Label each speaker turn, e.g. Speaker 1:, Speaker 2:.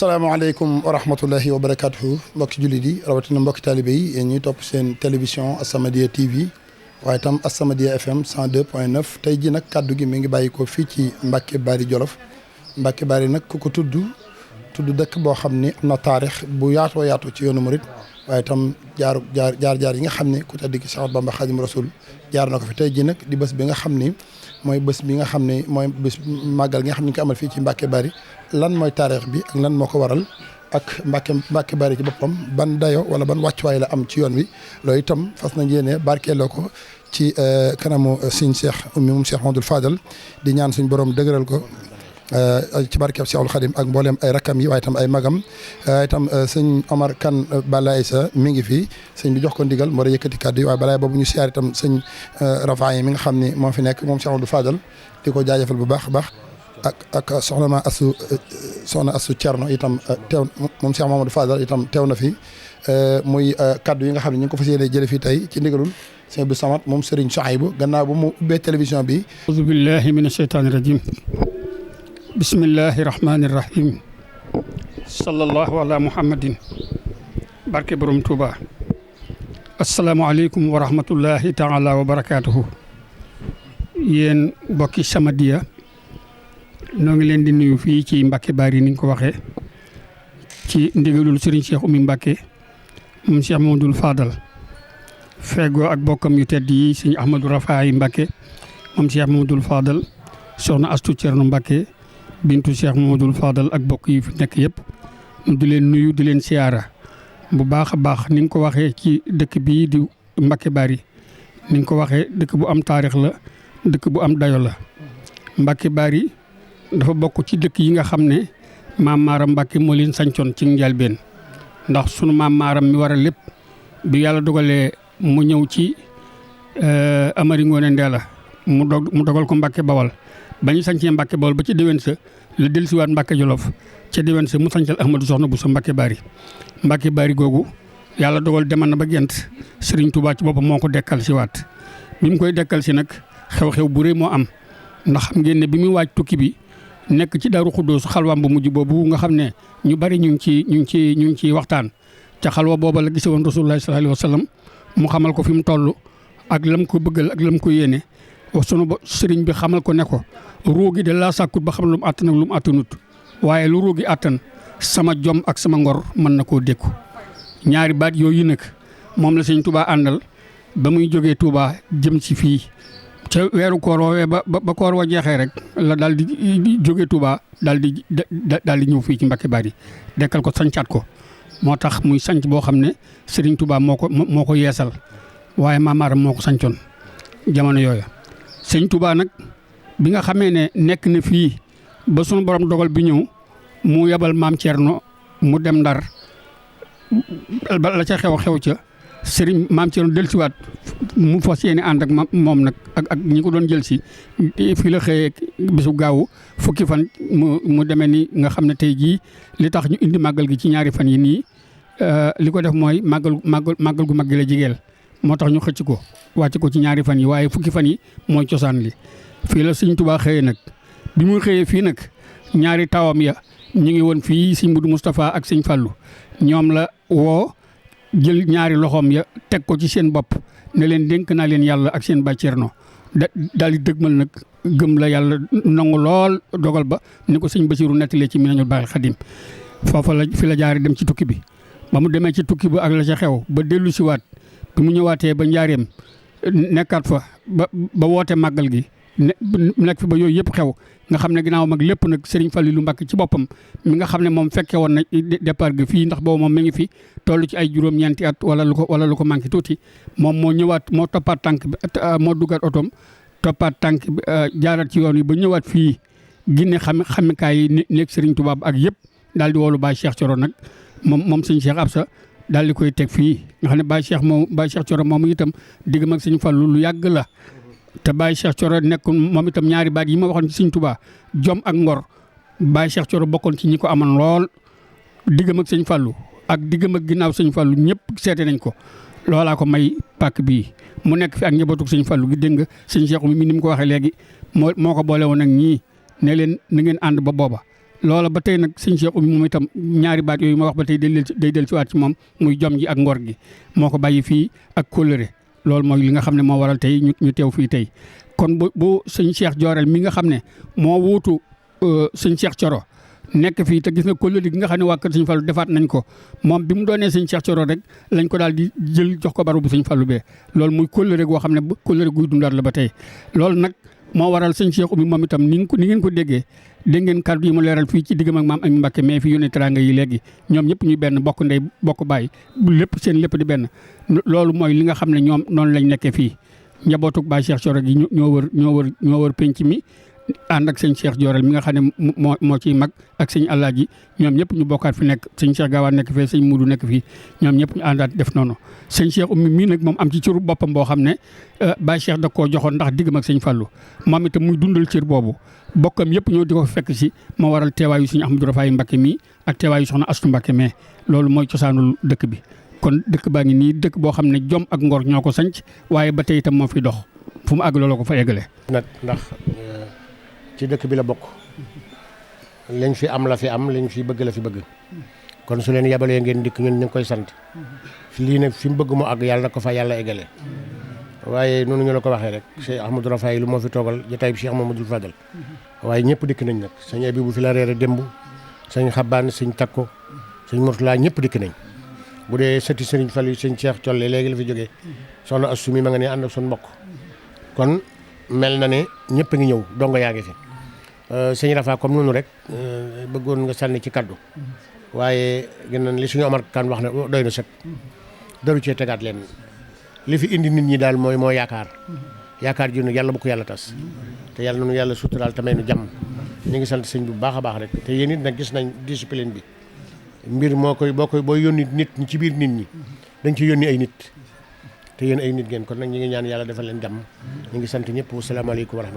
Speaker 1: salaamaaleykum wa rahmatullahi wa barakatuhu mbokki jullit yi rawatina mbokki taalibe yi ñuy topp seen télévision As-Samadiyya TV waaye itam As-Samadiyya FM 102.9 tey ji nag kaddu gi mi ngi bàyyi ko fii ci Mbacke Bari Jolof Mbacke Bari nag ku ko tudd dëkk boo xam ni am na taarix bu yaatoo yaatu ci yoonu murit waaye itam jaar yi nga xam ne ku tedd ki Cheikh Bamba Khadim Rasoul jaar na ko fi tey ji nag di bés bi nga xam ni mooy bés bi nga xam ne mooy bés màggal gi nga xam ne ñu ko amal fii ci Mbacke Bari lan mooy taarix bi ak lan moo ko waral ak Mbacke Bari ci boppam ban dayo wala ban wàccuwaay la am ci yoon wi loolu itam fas nañ yéene barkeeloo ko ci kanamu suñ Cheikh Oumy moom Cheikh Mamadou Fadal di ñaan suñ borom dëgëral ko ci barkeeb Cheikhul Khadim ak mboolem ay rakam yi waaye itam ay magam itam sëñ Omar Kane Balla Aïssa mi ngi fi sëñ bi jox ko ndigal moo da yëkkati kàddu yi waaye balaa boobu ñu siyaar itam sëñ Rafa yi mi nga xam ni moo fi nekk moom Cheikh Mamadou Fadal di ko jaajëfal bu baax a baax ak soxna Assu Thierno itam teew moom Cheikh Mamadou Fadal itam teew na fi muy kaddu yi nga xam ne ñu ngi ko fas yéene jële fii tey ci ndigalul sëñ Abdou Samad moom Serigne Souhaïbou gannaaw bu mu ubbee télévision bi
Speaker 2: auzu billahi mina shaytaani rajim bismillahi rahmani rahim sallallahu ala muhammadin barke borom Touba asalaamaaleykum wa rahmatullahi taala wa barakatuhu yéen mbokki Samadiyya noo ngi leen di nuyu fii ci Mbacke Bari ni nga ko waxee ci ndigalul Serigne Cheikh Oumy Mbacke moom Cheikh Mamadou Fadal feggoo ak bokkam yu tedd yi Serigne Ahmadou Rafaay Mbacke moom Cheikh Mamadou Fadal soxna Astou Thierno Mbacke bintu Cheikh Mamadou Fadal ak bokk yi fi nekk yëpp di leen nuyu di leen siyaara bu baax a baax ni nga ko waxee ci dëkk bii di Mbacke Bari ni nga ko waxee dëkk bu am taarix la dëkk bu am dayo la Mbacke Bari dafa bokk ci dëkk yi nga xam ne maam Maaram Mbacke moo leen sancoon ci njëlbeen ndax sunu maam Maaram mi war a lépp bi yàlla dogalee mu ñëw ci Amari Ngoone Ndeela mu dogal ko Mbacke Bawal ba ñu sancee Mbacke Bawal ba ci déwén sa la dellusiwaat Mbacke Jolof ca déwén sa mu sancal Ahmadou Soxna bu sa Mbacke Bari Mbacke Bari googu yàlla dogal demal na ba gent Serigne Touba ci boppam moo ko dekkal si waat bi mu koy dekkal si nag xew-xew bu rëy moo am ndax xam ngeen ne bi muy waaj tukki bi nekk ci Daaru Xuddoos xalwaam bu mujj boobu nga xam ne ñu bari ñu ngi ci waxtaan ca xalwa booba la gise woon Rasulullah sallallahu alayhi wa sallam mu xamal ko fi mu toll ak lam ko bëggal ak lam ko yéene sunu sëriñ bi xamal ko ne ko ruugi de laa sàkkut ba xam lu mu àttan ak lu mu àttanut waaye lu ruugi àttan sama jom ak sama ngor mën na koo dékku ñaari baat yooyu nag moom la sëñ Touba àndal ba muy jógee Touba jëm si fii ca weeru koor woowee ba koor wa jeexee rek la daal di jógee Touba daal di ñëw fii ci Mbacke Bari dekkal ko sancaat ko moo tax muy sanc boo xam ne Serigne Touba moo ko yeesal waaye maamaaram moo ko sancoon jamono yooyu. Sëñ Touba nag bi nga xamee ne nekk na fii ba sunu borom dogal bi ñëw mu yebal maam Thierno mu dem Ndar la ca xew ca Serigne maam Thierno dellusiwaat mu fas yéene ànd ak moom nag ak ñi ko doon jël si fii la xëyee bisu gaawu fukki fan mu demee ni nga xam ne tey jii li tax ñu indi màggal gi ci ñaari fan yi nii li ko def mooy màggal gu mag gi la jigéel moo tax ñu xëcc ko wàcc ko ci ñaari fan yi waaye fukki fan yi mooy cosaan li fii la Sëñ Touba xëyee nag bi mu xëyee fii nag ñaari tawam ya ñu ngi woon fii Sëñ Mudu Moustapha ak Sëñ Fallou ñoom la woo jël ñaari loxoom ya teg ko ci seen bopp ne leen dénk naa leen yàlla ak seen Baay Cerno daal di dëgmal nag gëm la yàlla nangu lool dogal ba ni ko Sëñ Basiru nettalee ci Minanul Baaxil Xadim foofa la fi la jaari dem ci tukki bi ba mu demee ci tukki bi ak la ca xew ba dellu siwaat bi mu ñëwaatee ba njaareem nekkaat fa ba woote màggal gi nekk fi ba yooyu yëpp xew nga xam ne ginnaaw mag lépp nag Serigne Fallilou Mbacke ci boppam mi nga xam ne moom fekke woon na départ gi fii ndax boobu moom mi ngi fi toll ci ay juróom-ñeenti at wala lu ko manqué tuuti moom moo ñëwaat moo toppaat tànk bi moo duggaat otoom toppaat tànk bi jaaraat ci yoon yi ba ñëwaat fii ginne xamikaay yi nekk Serigne Touba ak yëpp daal di woolu Baye Cheikh Thioro nag moom sëñ Cheikh Absa daal di koy teg fii nga xam ne Baye Cheikh Thioro moomu itam diggam ak Sëñ Fallu lu yàgg la te Baye Cheikh Thioro nekk moom itam ñaari baat yi ma waxoon ci Sëñ Touba jom ak ngor Baye Cheikh Thioro bokkoon ci ñi ko amoon lool diggam ak Sëñ Fallu ak diggam ak ginnaaw Sëñ Fallu ñëpp seete nañ ko loolaa ko may pàkk bii mu nekk fi ak njabootuk Sëñ Fallu gi dégg nga Sëñ Cheikh mi ni mu ko waxee léegi moo ko boole woon ak ñii ne leen na ngeen ànd ba booba loola ba tey nag sëñ Cheikh Oumy moom itam ñaari baat yooyu ma wax ba tey day del siwaat ci moom muy jom ji ak ngor gi moo ko bàyyi fii ak kóllëre loolu mooy li nga xam ne moo waral tey ñu teew fii tey kon bu sëñ Cheikh Jooreel mi nga xam ne moo wuutu sëñ Cheikh Coro nekk fii te gis nga kóllëre gi nga xam ne waa kër sëñ Fallu defaat nañ ko moom bi mu doonee sëñ Cheikh Coro rek lañ ko daal di jël jox ko baro bu sëñ Fallu bee loolu muy kóllëre goo xam ne kóllëre guy dundaat la ba tey loolu nag moo waral sëñ Cheikh Oumy moom itam ni ngeen ko déggee dégg ngeen kàddu yi mu leeral fii ci diggam ak maam Amy Mbacké mais fi yónnee teraanga yi léegi ñoom ñëpp ñuy benn bokk ndey bokk baay lépp seen lépp di benn loolu mooy li nga xam ne ñoom noonu lañ nekkee fii njabootug Baay Cheikh Coro gi ñoo wër penc mi ànd ak sëñ Cheikh Jooreel mi nga xam ne moo ciy mag ak sëñ Alaaji ñoom ñëpp ñu bokkaat fi nekk sëñ Cheikh Gaawaan nekk fee sëñ Muudu nekk fii ñoom ñëpp ñu àndaat def noonu sëñ Cheikh Oumy mii nag moom am ci cëru boppam boo xam ne Baay Cheikh da koo joxoon ndax diggam ak sëñ Fallu moom itam muy dundal cër boobu bokkam yëpp ñoo di ko fekk si moo waral teewaayu sëñ Ahmadou Rafaay Mbacké mii ak teewaayu soxna Astu Mbacké mais loolu mooy cosaanul dëkk bi kon dëkk baa ngi nii dëkk boo xam ne jom ak ngor ñoo ko sanc waaye ba tey itam moo fi dox fu mu àgg looloo ko fa eggale
Speaker 3: nag ndax ci dëkk bi la bokk lañ fi am la fi am lañ fi bëgg la fi bëgg kon su leen yabalee ngeen dikk ñun ñu ngi koy sant lii nag fi mu bëgg mu àgg yàlla na ko fa yàlla eggale waaye noonu ñu la ko waxee rek Cheikh Ahmadou Rafaay lu moo fi toogal jotaay bi Cheikh Mamadou Fadal waaye ñëpp dikk nañ nag sëñ Abi bu fi la reere démb sëñ Xabaan sëñ Takko sëñ Murtala ñëpp dikk nañ bu dee sëti sëriñ Fallu sëñ Cheikh Colle léegi la fi jógee soxna Assumi ma nga ne ànd ak suñu mbokk kon mel na ne ñëpp a ngi ñëw dongo yaa ngi fi sëñ Rafa comme noonu rek bëggoon nga sànni ci kaddu waaye gën nañ li suñu Omar Kan wax ne doy na sëkk daru cee tegaat leen li fi indi nit ñi daal moo yaakaar ji nu yàlla bu ko yàlla tas te yàlla nanu yàlla suturaal tamay nu jàmm ñu ngi sant sëñ bu baax a baax rek te yéen it nag gis nañ discipline bi mbir boo yónni nit ñi ci biir nit ñi dañ ci yónni ay nit te yéen ay nit ngeen kon nag ñu ngi ñaan yàlla defal leen jàmm ñu ngi sant ñëpp wasalaamaaleykum wa rahmatulah